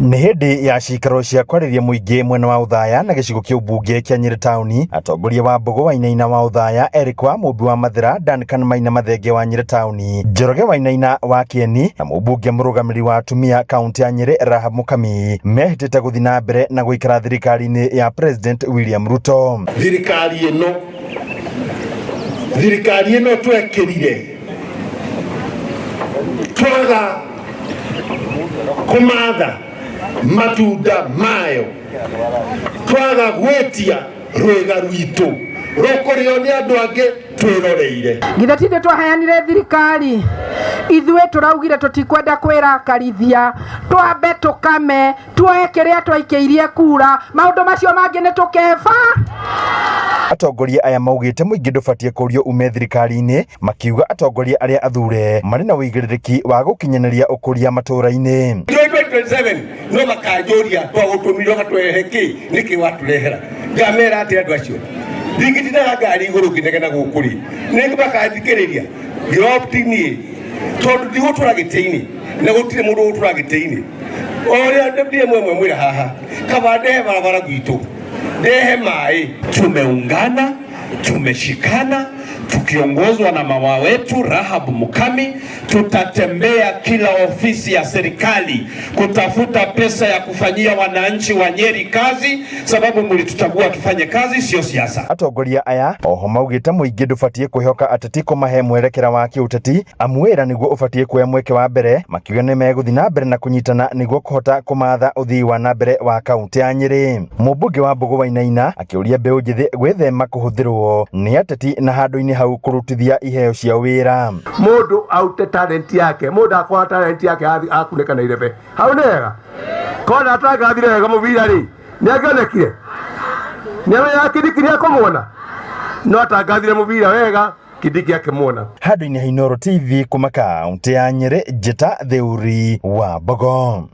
Nĩ hĩndĩ ya cikaro cia kwarĩria mũingĩ mwena wa Uthaya na gĩcigo kĩa ũmbunge kĩa Nyĩrĩ Taũni, atongoria wa Mbogo, Wainaina wa Uthaya, Eric wa Mũmbi wa Mathira, Duncan Maina Mathenge wa Nyĩrĩ Taũni, Njoroge Wainaina wa Kĩeni na mũmbunge mũrũgamĩrĩri wa atumia kaunti ya Nyĩrĩ Rahab Mũkami mehĩtĩte gũthiĩ na mbere na gũikara thirikari-inĩ ya President William Ruto. Thirikari ĩno twekĩrire twaga kumatha matunda mayo, twaga gwetia rwega rwitũ rũkũrĩo nĩ andũ angĩ twĩroreire. Githĩtinde twaheanire thirikari, ithuĩ tũraugire tũtikwenda kwĩrakarithia, twambe tũkame tuoye kĩrĩa twaikĩirie kura, maũndũ macio mangĩ nĩ tũkeba. Atongoria aya maugĩte mũingĩ ndũbatiĩ kũrio ume thirikari-inĩ, makiuga atongoria arĩa athure marĩ na wĩigĩrĩrĩki wa gũkinyanĩria ũkũria matũũra-inĩ. 2027 no makanjũria twagũtũmirwo gatwehe kĩ nĩkĩ watũrehera, ngamera atĩ andũ acio ndingĩtindaga ngari igũrũ ngĩnegena gũkũ rĩ nĩ makathikĩrĩria ngĩopti-inĩ tondũ ndigũtũra gĩtĩ-inĩ na gũtirĩ mũndũ ũgũtũra gĩtĩ-inĩ. Ũrĩa ndĩrĩ mwemwe mwĩra haha kaba ndehe barabara gwitũ, ndehe maĩ. Tumeungana, tumeshikana, tukiongozwa na mama wetu Rahab Mũkami, tutatembea kila ofisi ya serikali kutafuta pesa ya kufanyia wananchi wa Nyeri kazi, sababu mlituchagua tufanye kazi, sio siasa. Atongoria aya oho maugĩte mũingĩ ndũbatiĩ kwĩhoka ateti kũmahe mwerekera wa kĩũteti, amu wĩra nĩguo ũbatiĩ kuoya mweke wa mbere, makiuga nĩ megũthiĩ na mbere na kũnyitana nĩguo kũhota kũmatha ũthii wa na mbere wa kaunti ya Nyĩrĩ. Mũmbunge wa Mbogo Wainaina akĩũria mbeũ njĩthĩ gwĩthema kũhũthĩrwo nĩ ateti na handũ-inĩ hau kũrutithia iheo cia wĩra. Mũndũ aute talent yake, mũndũ akwa talent yake akunĩka na irebe hau nega kona atagathire wega mũbira rĩ nĩangĩonekire nĩamenya Kĩndiki nĩakũmuona no atagathire mũbira wega Kĩndiki akĩmuona. Handũ-inĩ ha Inooro TV kuma kaunti ya Nyĩrĩ, Njĩta Thĩũri wa Mbogo.